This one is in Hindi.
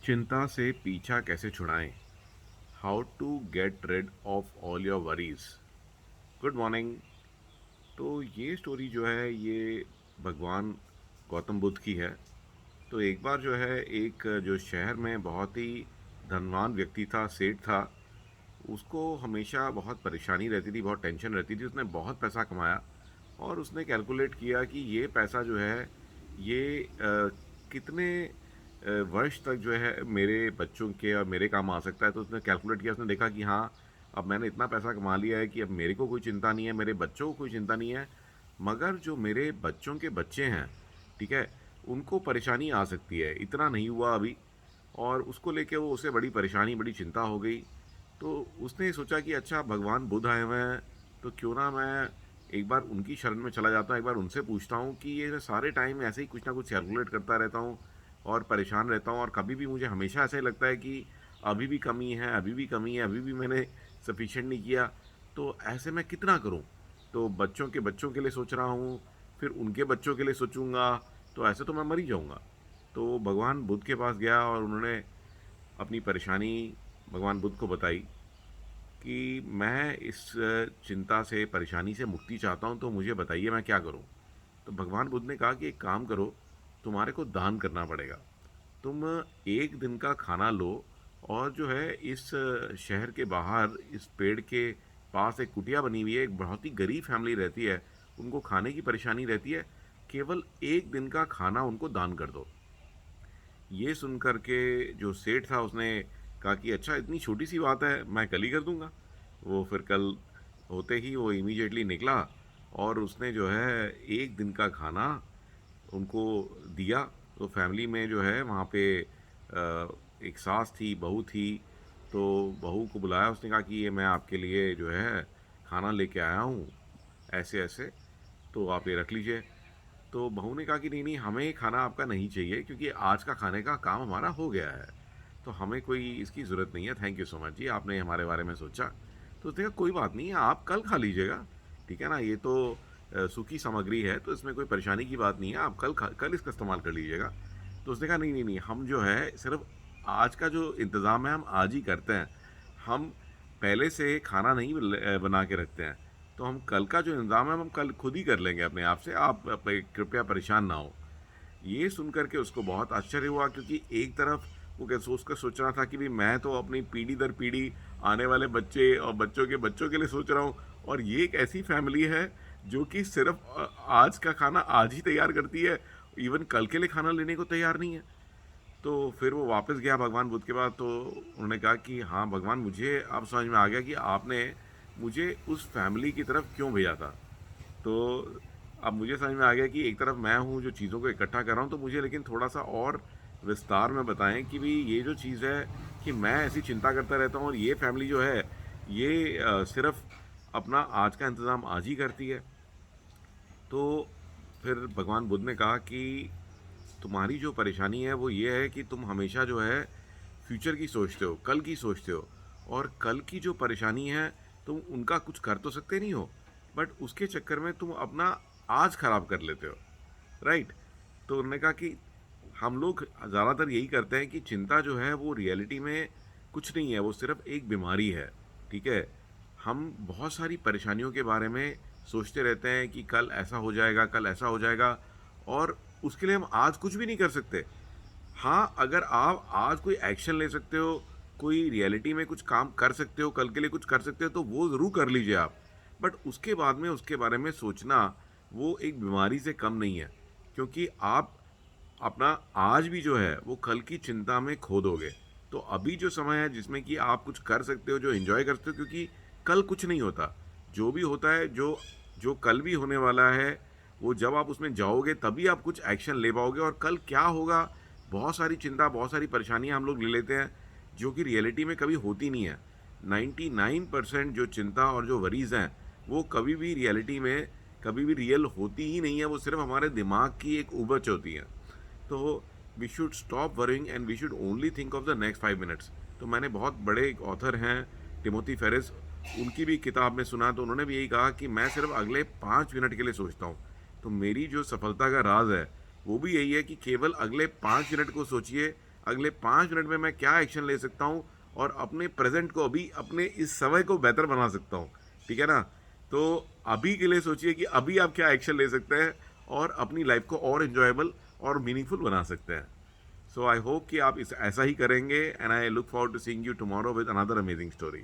चिंता से पीछा कैसे छुड़ाएं? How to get rid of all your worries. Good morning. तो ये स्टोरी जो है ये भगवान गौतम बुद्ध की है। तो एक बार जो है एक जो शहर में बहुत ही धनवान व्यक्ति था, सेठ था। उसको हमेशा बहुत परेशानी रहती थी, बहुत टेंशन रहती थी। उसने बहुत पैसा कमाया और उसने कैलकुलेट किया कि ये पैसा जो है ये कितने वर्ष तक जो है मेरे बच्चों के और मेरे काम आ सकता है। तो उसने कैलकुलेट किया, उसने देखा कि हाँ, अब मैंने इतना पैसा कमा लिया है कि अब मेरे को कोई चिंता नहीं है, मेरे बच्चों को कोई चिंता नहीं है। मगर जो मेरे बच्चों के बच्चे हैं, ठीक है, उनको परेशानी आ सकती है। इतना नहीं हुआ अभी। और उसको लेके वो उसे बड़ी परेशानी, बड़ी चिंता हो गई। तो उसने सोचा कि अच्छा, भगवान बुद्ध आए हुए हैं, तो क्यों ना मैं एक बार उनकी शरण में चला जाता हूँ, एक बार उनसे पूछता हूँ कि ये मैं सारे टाइम ऐसे ही कुछ ना कुछ कैलकुलेट करता रहता हूँ और परेशान रहता हूँ, और कभी भी मुझे हमेशा ऐसा ही लगता है कि अभी भी कमी है, अभी भी कमी है, अभी भी मैंने सफिशेंट नहीं किया। तो ऐसे मैं कितना करूँ? तो बच्चों के लिए सोच रहा हूँ, फिर उनके बच्चों के लिए सोचूंगा, तो ऐसे तो मैं मर ही जाऊँगा। तो भगवान बुद्ध के पास गया और उन्होंने अपनी परेशानी भगवान बुद्ध को बताई कि मैं इस चिंता से, परेशानी से मुक्ति चाहता हूँ, तो मुझे बताइए मैं क्या करूँ। तो भगवान बुद्ध ने कहा कि एक काम करो, तुम्हारे को दान करना पड़ेगा। तुम एक दिन का खाना लो और जो है इस शहर के बाहर इस पेड़ के पास एक कुटिया बनी हुई है, एक बहुत ही गरीब फैमिली रहती है, उनको खाने की परेशानी रहती है। केवल एक दिन का खाना उनको दान कर दो। ये सुन कर के जो सेठ था उसने कहा कि अच्छा, इतनी छोटी सी बात है, मैं कल ही कर दूंगा। वो फिर कल होते ही वो इमीडिएटली निकला और उसने जो है एक दिन का खाना उनको दिया। तो फैमिली में जो है वहाँ पे एक सास थी, बहू थी। तो बहू को बुलाया, उसने कहा कि ये मैं आपके लिए जो है खाना लेके आया हूँ, ऐसे ऐसे, तो आप ये रख लीजिए। तो बहू ने कहा कि नहीं नहीं, हमें खाना आपका नहीं चाहिए, क्योंकि आज का खाने का काम हमारा हो गया है, तो हमें कोई इसकी ज़रूरत नहीं है। थैंक यू सो मच जी, आपने हमारे बारे में सोचा। तो उसने कहा कोई बात नहीं है, आप कल खा लीजिएगा, ठीक है ना, ये तो सूखी सामग्री है, तो इसमें कोई परेशानी की बात नहीं है, आप कल इसका इस्तेमाल कर लीजिएगा। तो उसने कहा नहीं नहीं नहीं, हम जो है सिर्फ आज का जो इंतज़ाम है हम आज ही करते हैं। हम पहले से खाना नहीं बना के रखते हैं। तो हम कल का जो इंतज़ाम है हम कल खुद ही कर लेंगे अपने आप से, आप कृपया परेशान ना हो। ये सुन कर के उसको बहुत आश्चर्य हुआ, क्योंकि एक तरफ वो क्या सोच रहा था कि भाई मैं तो अपनी पीढ़ी दर पीढ़ी आने वाले बच्चे और बच्चों के लिए सोच रहा हूँ, और ये एक ऐसी फैमिली है जो कि सिर्फ आज का खाना आज ही तैयार करती है, इवन कल के लिए खाना लेने को तैयार नहीं है। तो फिर वो वापस गया भगवान बुद्ध के पास। तो उन्होंने कहा कि हाँ भगवान, मुझे अब समझ में आ गया कि आपने मुझे उस फैमिली की तरफ क्यों भेजा था। तो अब मुझे समझ में आ गया कि एक तरफ मैं हूँ जो चीज़ों को इकट्ठा कर रहा हूँ, तो मुझे लेकिन थोड़ा सा और विस्तार में बताएं कि भाई ये जो चीज़ है कि मैं ऐसी चिंता करता रहता हूँ और ये फैमिली जो है ये सिर्फ अपना आज का इंतज़ाम आज ही करती है। तो फिर भगवान बुद्ध ने कहा कि तुम्हारी जो परेशानी है वो ये है कि तुम हमेशा जो है फ्यूचर की सोचते हो, कल की सोचते हो, और कल की जो परेशानी है तुम उनका कुछ कर तो सकते नहीं हो, बट उसके चक्कर में तुम अपना आज खराब कर लेते हो, राइट। तो उन्होंने कहा कि हम लोग ज़्यादातर यही करते हैं कि चिंता जो है वो रियलिटी में कुछ नहीं है, वो सिर्फ एक बीमारी है, ठीक है। हम बहुत सारी परेशानियों के बारे में सोचते रहते हैं कि कल ऐसा हो जाएगा, कल ऐसा हो जाएगा, और उसके लिए हम आज कुछ भी नहीं कर सकते। हाँ, अगर आप आज कोई एक्शन ले सकते हो, कोई रियलिटी में कुछ काम कर सकते हो, कल के लिए कुछ कर सकते हो, तो वो ज़रूर कर लीजिए आप। बट उसके बाद में उसके बारे में सोचना, वो एक बीमारी से कम नहीं है, क्योंकि आप अपना आज भी जो है वो कल की चिंता में खो दोगे। तो अभी जो समय है जिसमें कि आप कुछ कर सकते हो, जो एंजॉय कर सकते हो, क्योंकि कल कुछ नहीं होता। जो भी होता है, जो जो कल भी होने वाला है, वो जब आप उसमें जाओगे तभी आप कुछ एक्शन ले पाओगे। और कल क्या होगा, बहुत सारी चिंता, बहुत सारी परेशानियां हम लोग ले लेते हैं जो कि रियलिटी में कभी होती नहीं है। 99% जो चिंता और जो वरीज हैं वो कभी भी रियलिटी में कभी भी रियल होती ही नहीं है, वो सिर्फ हमारे दिमाग की एक उपज होती है। तो we should stop worrying and we should only think of the next 5 minutes. तो मैंने बहुत बड़े एक ऑथर हैं, टिमोथी फेरिस, उनकी भी किताब में सुना, तो उन्होंने भी यही कहा कि मैं सिर्फ अगले 5 मिनट के लिए सोचता हूँ। तो मेरी जो सफलता का राज है वो भी यही है कि केवल अगले 5 मिनट को सोचिए, अगले 5 मिनट में मैं क्या एक्शन ले सकता हूँ और अपने प्रेजेंट को अभी अपने इस समय को बेहतर बना सकता हूँ। ठीक है ना? तो अभी के लिए सोचिए कि अभी आप क्या एक्शन ले सकते हैं और अपनी लाइफ को और इन्जॉयबल और मीनिंगफुल बना सकते हैं। सो आई होप कि आप इस ऐसा ही करेंगे and I look forward to seeing you tomorrow with another amazing story.